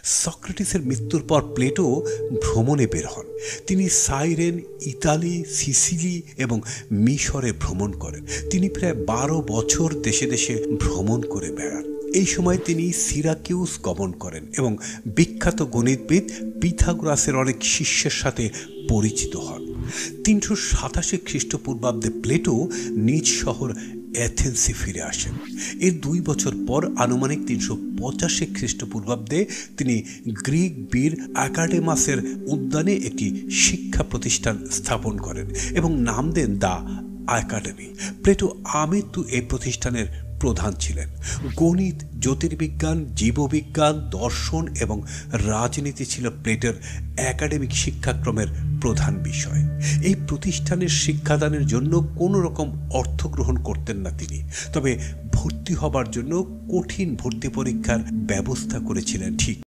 সক্রেটিসের মৃত্যুর পর প্লেটো ভ্রমণে বের হন। তিনি সাইরেন, ইতালি, সিসিলি এবং মিশরে ভ্রমণ করেন। তিনি প্রায় 12 বছর দেশে দেশে ভ্রমণ করে বেড়ান। এই সময় তিনি সিরাকিউস গমন করেন এবং বিখ্যাত গণিতবিদ পিথাগোরাসের অনেক শিষ্যের সাথে পরিচিত হন। 387 খ্রিস্টপূর্বাব্দে প্লেটো নিজ শহর অ্যাথেন্সে ফিরে আসেন। এর 2 বছর পর আনুমানিক 385 খ্রিস্টপূর্বাব্দে তিনি গ্রিক বীর অ্যাকাডেমাসের উদ্যানে একটি শিক্ষা প্রতিষ্ঠান স্থাপন করেন এবং নাম দেন দ্য একাডেমি। প্লেটো আমৃত্যু এই প্রতিষ্ঠানের প্রধান ছিলেন। গণিত, জ্যোতির্বিজ্ঞান, জীববিজ্ঞান, দর্শন এবং রাজনীতি ছিল প্লেটোর একাডেমিক শিক্ষাক্রমের প্রধান বিষয়। এই প্রতিষ্ঠানের শিক্ষাদানের জন্য কোনো রকম অর্থ গ্রহণ করতেন না তিনি, তবে ভর্তি হবার জন্য কঠিন ভর্তি পরীক্ষার ব্যবস্থা করেছিলেন ঠিক।